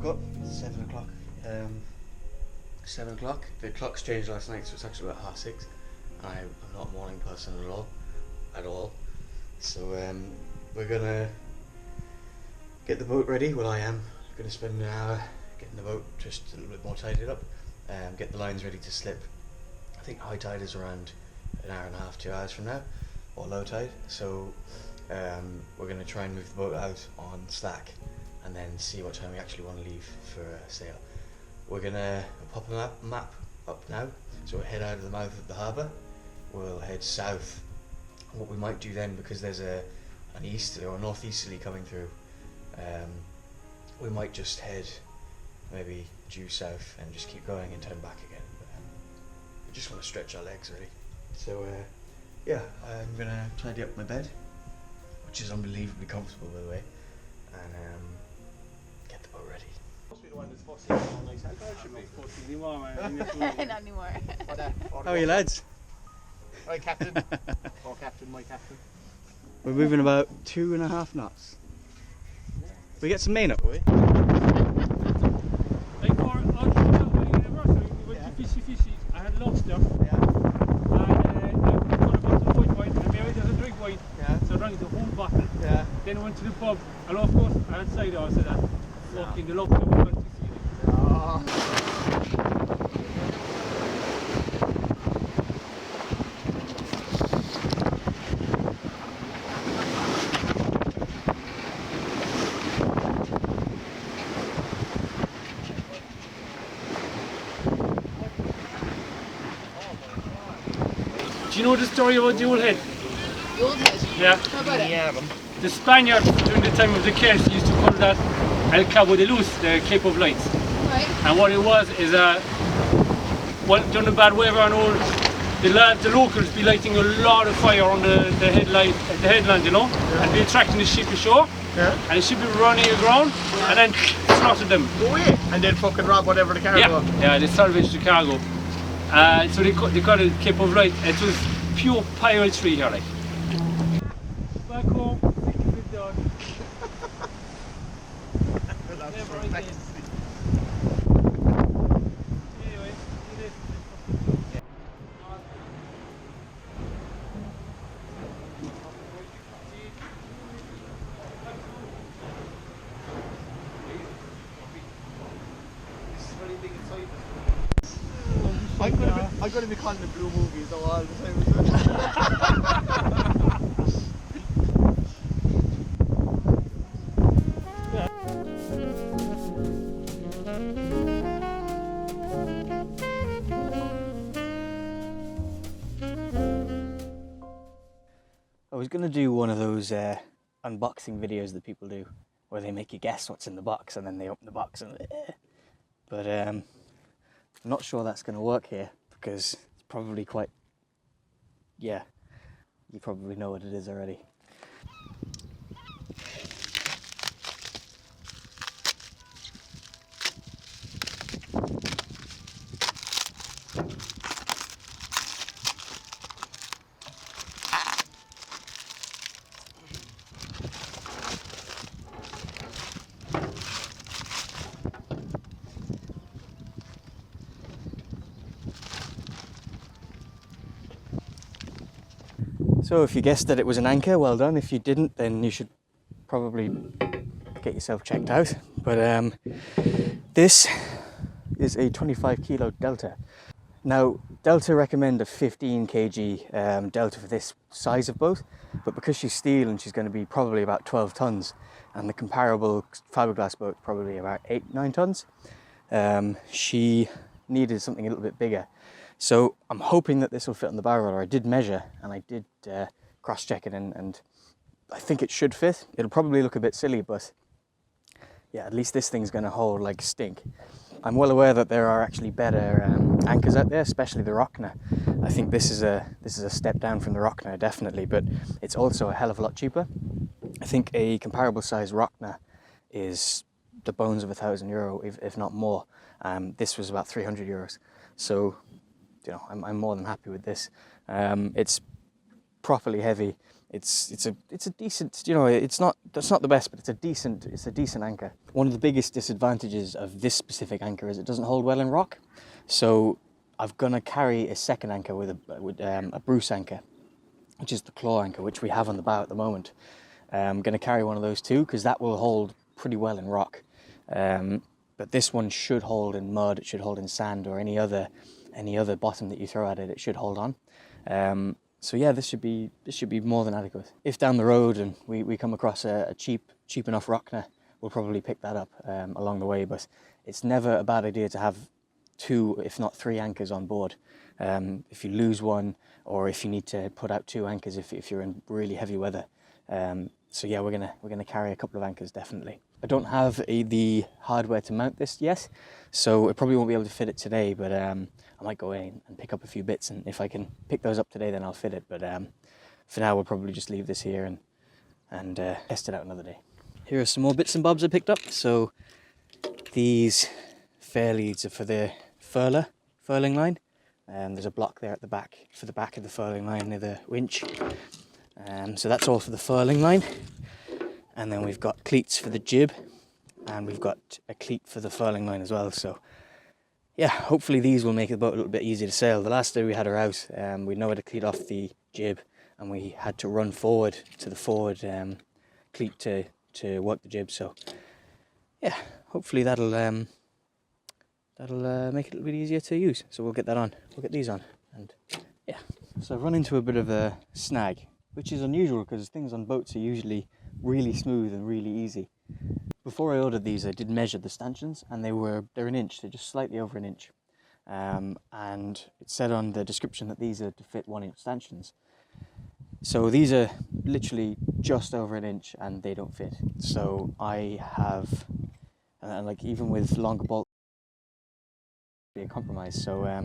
up. It's 7 o'clock. 7 o'clock. The clock's changed last night, so it's actually about 6:30. I'm not a morning person at all. So we're gonna get the boat ready. Well, I am gonna spend an hour getting the boat just a little bit more tidied up. Get the lines ready to slip. I think high tide is around an hour and a half, 2 hours from now, or low tide. So we're gonna try and move the boat out on slack, and then see what time we actually want to leave for a sail. We're gonna pop a map up now, so we'll head out of the mouth of the harbour. We'll head south. What we might do then, because there's an easterly or a northeasterly coming through, we might just head maybe due south and just keep going and turn back again. We just want to stretch our legs really. So yeah, I'm gonna tidy up my bed, which is unbelievably comfortable by the way, and get the boat ready. Not anymore. How are you lads? Right, Captain. Or Captain, my Captain. We're moving about 2.5 knots. We get some main up, will we? Like for our anniversary, we went to fishy. I had lobster. Yeah. And I put a bottle of white wine, and Mary doesn't drink wine. Yeah. So I drank the whole bottle. Yeah. Then I went to the pub, and of course I had cider, so that fucking the lobster was going to see it. Do you know the story about the old head? The old head? Yeah. How about it? The Spaniards during the time of the Celts used to call that El Cabo de Luz, the Cape of Lights. Right. And what it was is during the bad weather and all, the locals be lighting a lot of fire on the headland, you know, and be attracting the ship ashore. Yeah. And the ship would be running aground and then slaughter them. Go away. And then fucking rob whatever the cargo. Yeah, they salvaged the cargo. So they called it Cape of Light. It was pure piratery here, like. Back home, sick of the dog. Never again. Anyway, see this. I'm gonna be calling the blue movies all the time. I was going to do one of those unboxing videos that people do, where they make you guess what's in the box and then they open the box and but I'm not sure that's going to work here, because it's probably quite, yeah, you probably know what it is already. So if you guessed that it was an anchor, well done. If you didn't, then you should probably get yourself checked out. But this is a 25 kilo Delta. Now, Delta recommend a 15 kg Delta for this size of boat, but because she's steel and she's going to be probably about 12 tons, and the comparable fiberglass boat probably about 8-9 tons, she needed something a little bit bigger. So I'm hoping that this will fit on the bow roller. I did measure and I did cross-check it, and I think it should fit. It'll probably look a bit silly, but yeah, at least this thing's going to hold like stink. I'm well aware that there are actually better anchors out there, especially the Rockner. I think this is a step down from the Rockner, definitely, but it's also a hell of a lot cheaper. I think a comparable size Rockner is the bones of €1,000, if not more. This was about €300, so you know I'm more than happy with this. It's properly heavy. it's a decent, you know, that's not the best, but it's a decent anchor. One of the biggest disadvantages of this specific anchor is it doesn't hold well in rock. So I'm gonna carry a second anchor with a Bruce anchor, which is the claw anchor, which we have on the bow at the moment. I'm gonna carry one of those too, because that will hold pretty well in rock. But this one should hold in mud, it should hold in sand, or any other bottom that you throw at it, it should hold on. So yeah, this should be more than adequate. If down the road and we come across a cheap enough rockner, we'll probably pick that up along the way. But it's never a bad idea to have 2, if not 3 anchors on board. If you lose one, or if you need to put out 2 anchors if you're in really heavy weather. So yeah, we're gonna carry a couple of anchors definitely. I don't have the hardware to mount this yet, so I probably won't be able to fit it today, but I might go in and pick up a few bits, and if I can pick those up today, then I'll fit it. But for now, we'll probably just leave this here and test it out another day. Here are some more bits and bobs I picked up. So these fair leads are for the furling line. There's a block there at the back for the back of the furling line near the winch. So that's all for the furling line. And then we've got cleats for the jib, and we've got a cleat for the furling line as well. So yeah, hopefully these will make the boat a little bit easier to sail. The last day we had her out, we know how to cleat off the jib, and we had to run forward to the forward cleat to work the jib. So yeah, hopefully that'll make it a little bit easier to use. So we'll get that on. We'll get these on, and yeah. So I've run into a bit of a snag, which is unusual because things on boats are usually really smooth and really easy. Before I ordered these, I did measure the stanchions, and they're an inch. They're just slightly over an inch. And it said on the description that these are to fit 1-inch stanchions. So these are literally just over an inch, and they don't fit. So I have, and like even with longer bolts, be a compromise. So I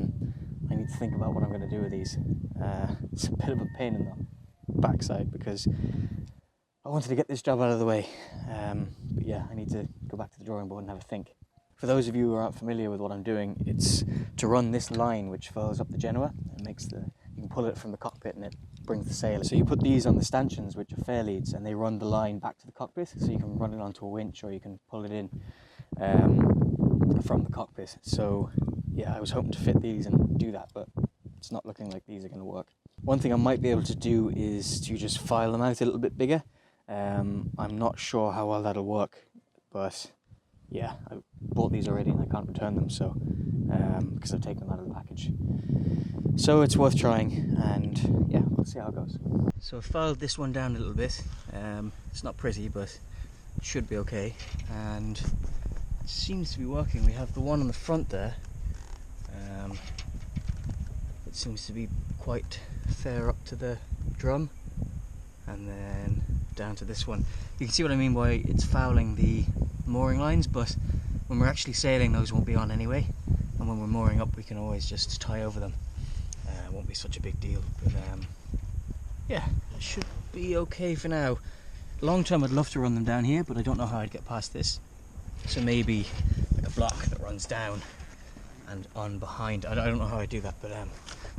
need to think about what I'm going to do with these. It's a bit of a pain in the backside because I wanted to get this job out of the way, but yeah, I need to go back to the drawing board and have a think. For those of you who aren't familiar with what I'm doing, it's to run this line which furls up the Genoa. It makes you can pull it from the cockpit and it brings the sail. So you put these on the stanchions, which are fair leads, and they run the line back to the cockpit, so you can run it onto a winch or you can pull it in from the cockpit. So yeah, I was hoping to fit these and do that, but it's not looking like these are going to work. One thing I might be able to do is to just file them out a little bit bigger. I'm not sure how well that'll work, but yeah, I bought these already and I can't return them, so because I've taken them out of the package. So it's worth trying, and yeah, we'll see how it goes. So I've filed this one down a little bit. It's not pretty, but it should be okay, and it seems to be working. We have the one on the front there. It seems to be quite fair up to the drum, and then down to this one. You can see what I mean by it's fouling the mooring lines, but when we're actually sailing those won't be on anyway, and when we're mooring up we can always just tie over them. It won't be such a big deal, but yeah, it should be okay for now. Long term I'd love to run them down here, but I don't know how I'd get past this. So maybe like a block that runs down and on behind. I don't know how I do that, but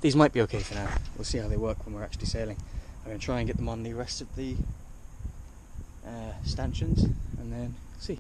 these might be okay for now. We'll see how they work when we're actually sailing. I'm going to try and get them on the rest of the stanchions, and then see.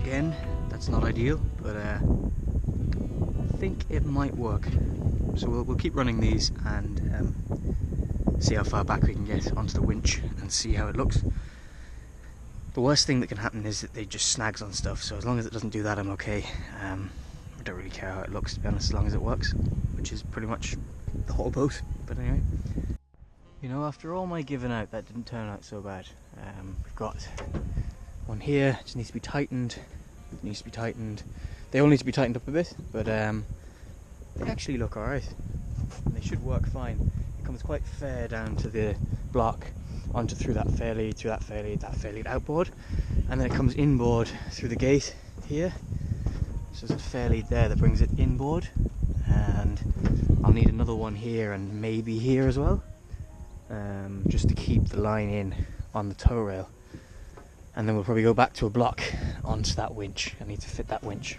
Again, that's not ideal, but I think it might work. So we'll keep running these and see how far back we can get onto the winch and see how it looks. The worst thing that can happen is that they just snags on stuff, so as long as it doesn't do that, I'm okay. I don't really care how it looks, to be honest, as long as it works, which is pretty much the whole boat. But anyway, you know, after all my giving out, that didn't turn out so bad. We've got one here, just needs to be tightened. It needs to be tightened. They all need to be tightened up a bit, but they actually look alright. They should work fine. It comes quite fair down to the block, onto through that fair lead, that fair lead outboard, and then it comes inboard through the gate here. So there's a fair lead there that brings it inboard, and I'll need another one here and maybe here as well, just to keep the line in on the tow rail. And then we'll probably go back to a block onto that winch. I need to fit that winch.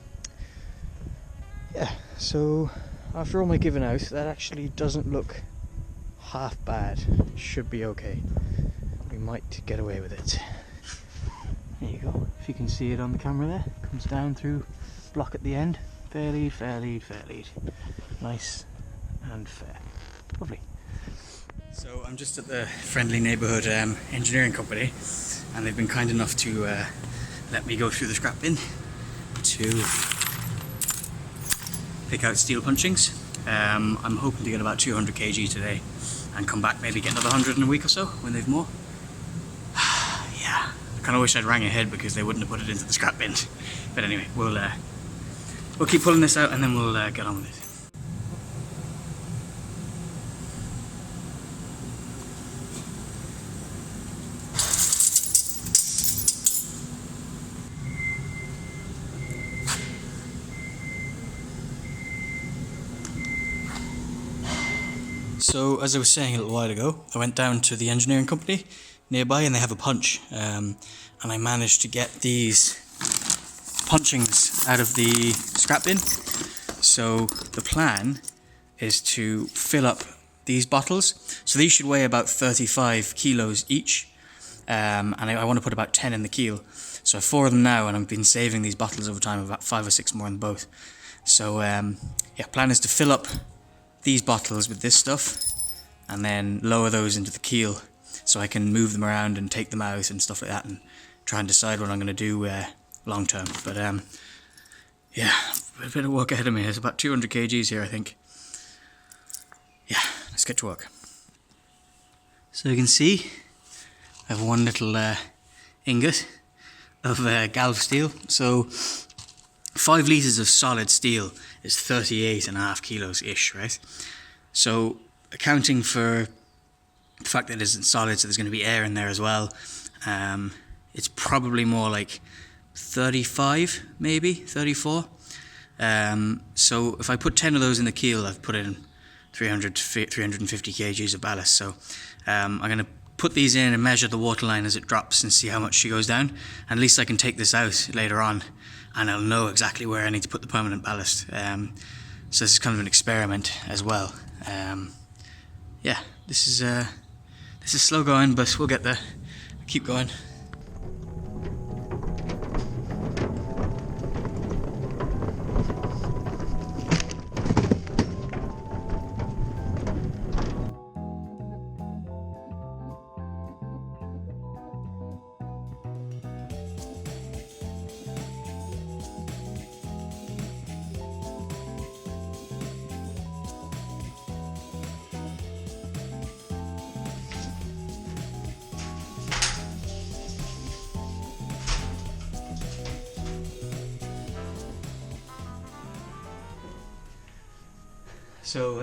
Yeah, so after all my giving out, that actually doesn't look half bad. It should be okay. We might get away with it. There you go. If you can see it on the camera there, it comes down through block at the end. Fair lead, fair lead, fair lead. Nice and fair. Lovely. So I'm just at the friendly neighbourhood engineering company, and they've been kind enough to let me go through the scrap bin to pick out steel punchings. I'm hoping to get about 200 kg today and come back, maybe get another 100 in a week or so when they've more. Yeah, I kind of wish I'd rang ahead because they wouldn't have put it into the scrap bin. But anyway, we'll keep pulling this out and then we'll get on with it. So, as I was saying a little while ago, I went down to the engineering company nearby and they have a punch, and I managed to get these punchings out of the scrap bin. So the plan is to fill up these bottles. So these should weigh about 35 kilos each, and I want to put about 10 in the keel. So I have 4 of them now, and I've been saving these bottles over time, about 5 or 6 more in both. So yeah, plan is to fill up these bottles with this stuff and then lower those into the keel so I can move them around and take them out and stuff like that, and try and decide what I'm going to do long term. But yeah, a bit of work ahead of me. There's about 200 kgs here, I think. Yeah, let's get to work. So you can see I have one little ingot of galv steel. So 5 litres of solid steel is 38.5 kilos ish, right? So accounting for the fact that it isn't solid, so there's going to be air in there as well, it's probably more like 35, maybe 34. So if I put 10 of those in the keel, I've put in 350 kgs of ballast. So I'm going to put these in and measure the waterline as it drops and see how much she goes down. And at least I can take this out later on and I'll know exactly where I need to put the permanent ballast. So this is kind of an experiment as well. Yeah, this is slow going, but we'll get there. Keep going. So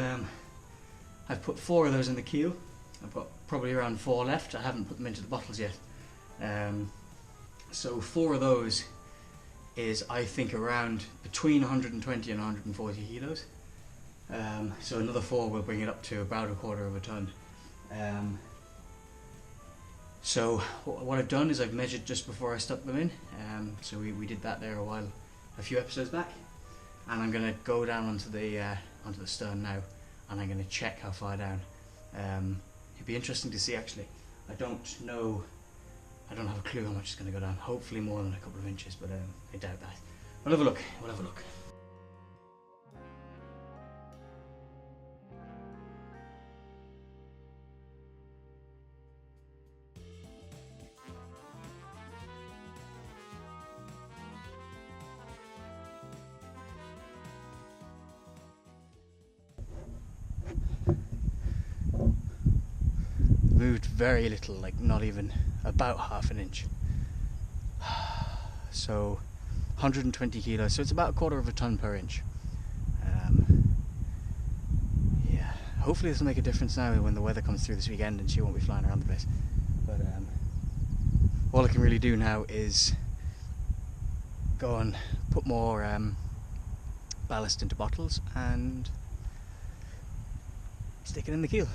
I've put 4 of those in the keel. I've got probably around 4 left. I haven't put them into the bottles yet. So 4 of those is, I think, around between 120 and 140 kilos. So another 4 will bring it up to about 1/4 of a ton. So what I've done is I've measured just before I stuck them in. So we did that there a few episodes back. And I'm going to go down onto the stern now, and I'm going to check how far down. It'd be interesting to see, actually. I don't have a clue how much it's going to go down. Hopefully more than a couple of inches, but I doubt that. We'll have a look. moved very little, like not even about half an inch. So 120 kilos, so it's about a quarter of a ton per inch. Yeah, hopefully this will make a difference now when the weather comes through this weekend and she won't be flying around the place. But all I can really do now is go and put more ballast into bottles and stick it in the keel.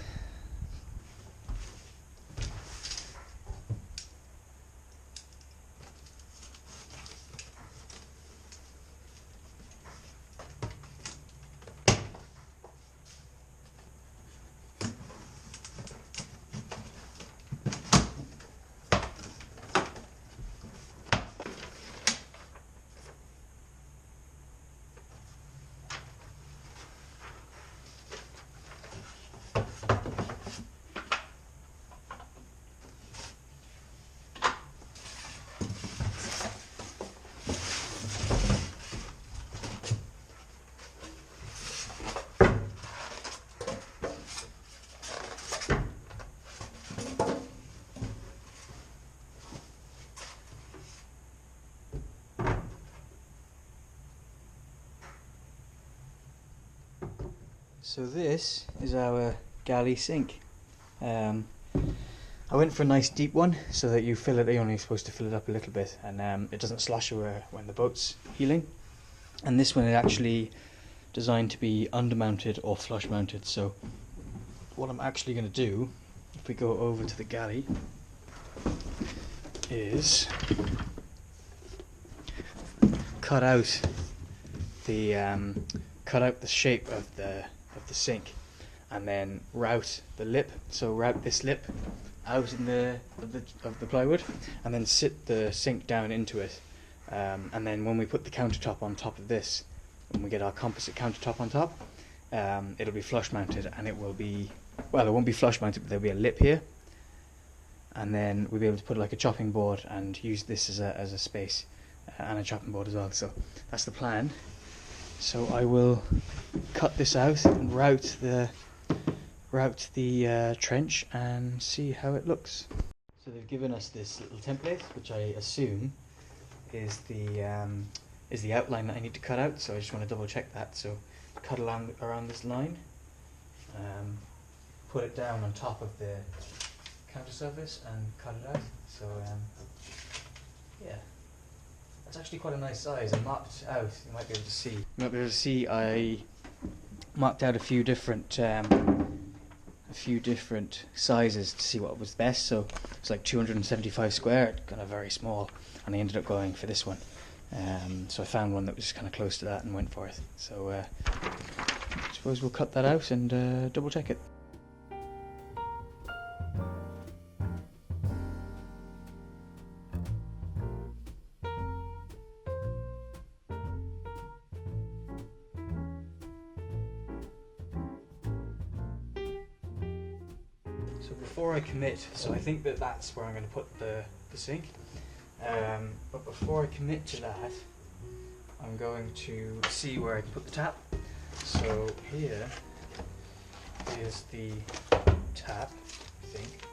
So this is our galley sink. I went for a nice deep one so that you fill it, you're only supposed to fill it up a little bit, and it doesn't slosh over when the boat's heeling. And this one is actually designed to be undermounted or flush mounted. So what I'm actually going to do, if we go over to the galley, is cut out the shape of the sink, and then route the lip. So route this lip out in of the plywood, and then sit the sink down into it. And then when we put the countertop on top of this, when we get our composite countertop on top, it'll be flush mounted, and it will be, well, it won't be flush mounted, but there'll be a lip here, and then we'll be able to put like a chopping board and use this as a space, and a chopping board as well. So that's the plan. So I will cut this out and route the trench and see how it looks. So they've given us this little template, which I assume is the outline that I need to cut out. So I just want to double check that. So cut around this line, put it down on top of the counter surface and cut it out. So yeah. It's actually quite a nice size. I marked out, you might be able to see, I marked out a few different sizes to see what was best. So it's like 275 square, kind of very small, and I ended up going for this one. So I found one that was kind of close to that and went for it. So I suppose we'll cut that out and double check it. So before I commit, so I think that's where I'm going to put the sink, but before I commit to that, I'm going to see where I can put the tap. So here is the tap, I think.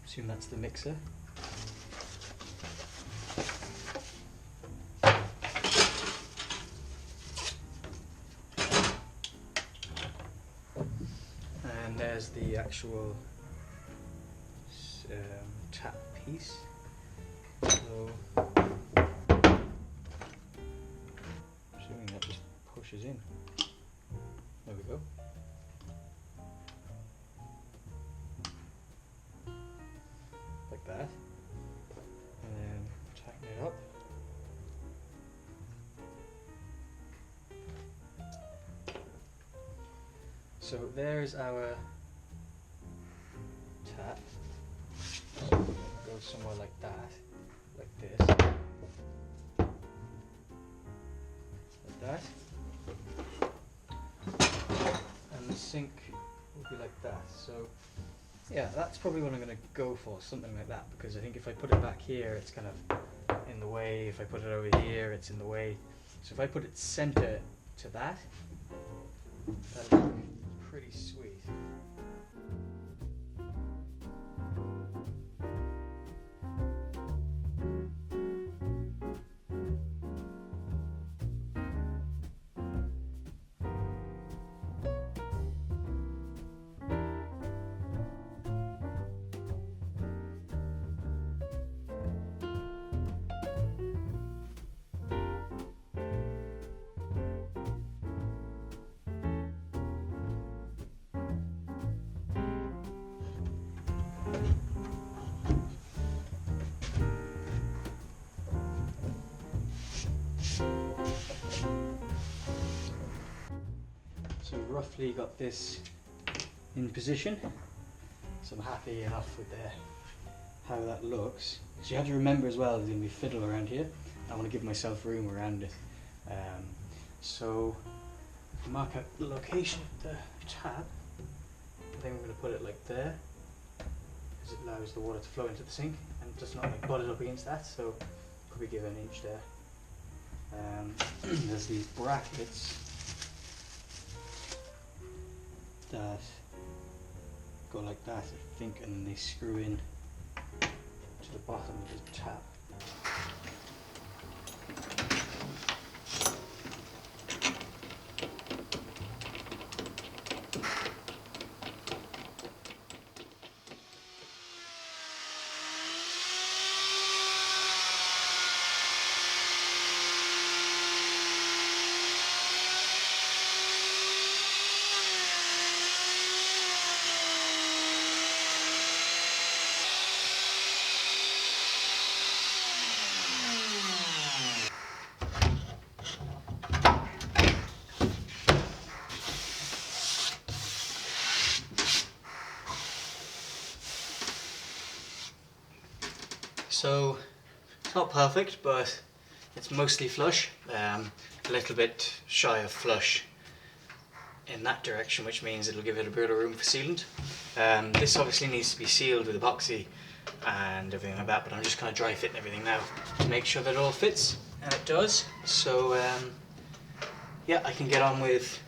Assume that's the mixer. And there's the actual tap piece. So assuming that just pushes in. There we go. Like that. And then tighten it up. So there's our tap. Go somewhere like that, like this, like that, and the sink will be like that. So yeah, that's probably what I'm going to go for, something like that, because I think if I put it back here, it's kind of in the way. If I put it over here, it's in the way. So if I put it center to that, that'll look pretty sweet. So roughly got this in position, so I'm happy enough with how that looks. So you have to remember as well, there's going to be fiddle around here. I want to give myself room around it. So mark out the location of the tap. I think we're going to put it like there, because it allows the water to flow into the sink and just not like butt it up against that. So probably give it an inch there. There's these brackets that go like that, I think, and they screw in to the bottom of the tap. So it's not perfect, but it's mostly flush, a little bit shy of flush in that direction, which means it'll give it a bit of room for sealant. This obviously needs to be sealed with epoxy and everything like that, but I'm just kind of dry fitting everything now to make sure that it all fits, and it does. So yeah, I can get on with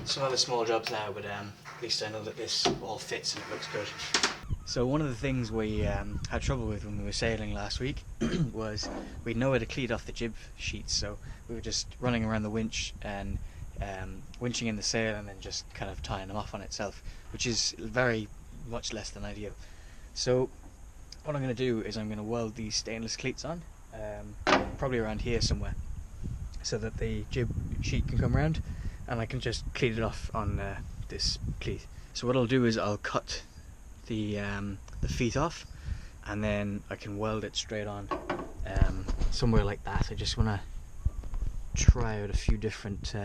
some other small jobs now, but at least I know that this all fits and it looks good. So one of the things we had trouble with when we were sailing last week was we had nowhere to cleat off the jib sheets, so we were just running around the winch and winching in the sail and then just kind of tying them off on itself, which is very much less than ideal. So what I'm going to do is I'm going to weld these stainless cleats on, probably around here somewhere, so that the jib sheet can come around and I can just cleat it off on this cleat. So what I'll do is I'll cut the feet off and then I can weld it straight on somewhere like that. I just want to try out a few different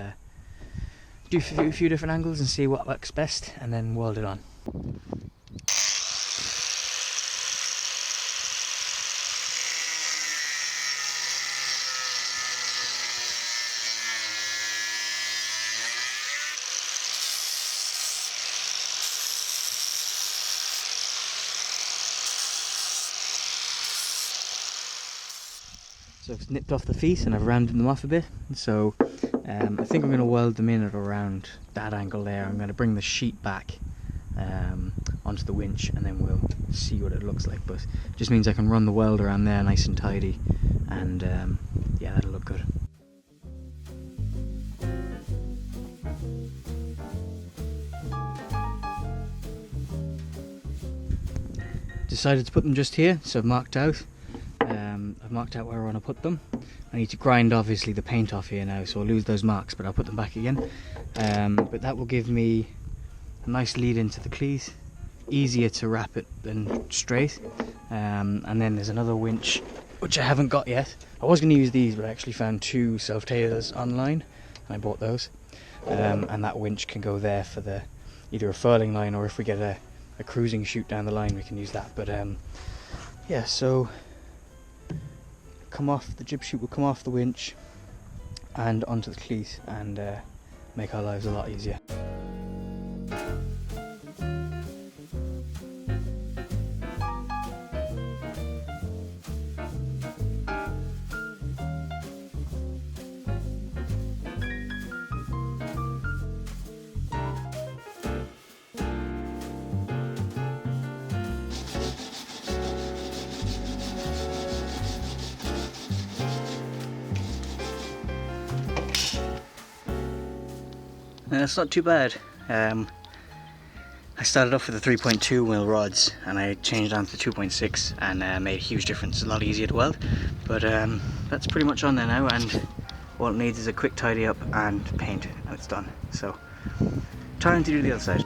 angles and see what works best and then weld it on. So I've nipped off the feet and I've rounded them off a bit, so I think I'm going to weld them in at around that angle there. I'm going to bring the sheet back onto the winch and then we'll see what it looks like, but it just means I can run the weld around there nice and tidy, and yeah, that'll look good. Decided to put them just here, so I've marked out where I want to put them. I need to grind obviously the paint off here now, so I'll lose those marks, but I'll put them back again. But that will give me a nice lead into the cleat, easier to wrap it than straight. And then there's another winch which I haven't got yet. I was going to use these, but I actually found two self-tailors online and I bought those. And that winch can go there for the either a furling line, or if we get a cruising chute down the line we can use that. But yeah, so the jib chute will come off the winch and onto the cleat and make our lives a lot easier. It's not too bad. I started off with the 3.2 mil rods and I changed on to 2.6 and made a huge difference. It's a lot easier to weld, but that's pretty much on there now, and all it needs is a quick tidy up and paint and it's done. So time to do the other side.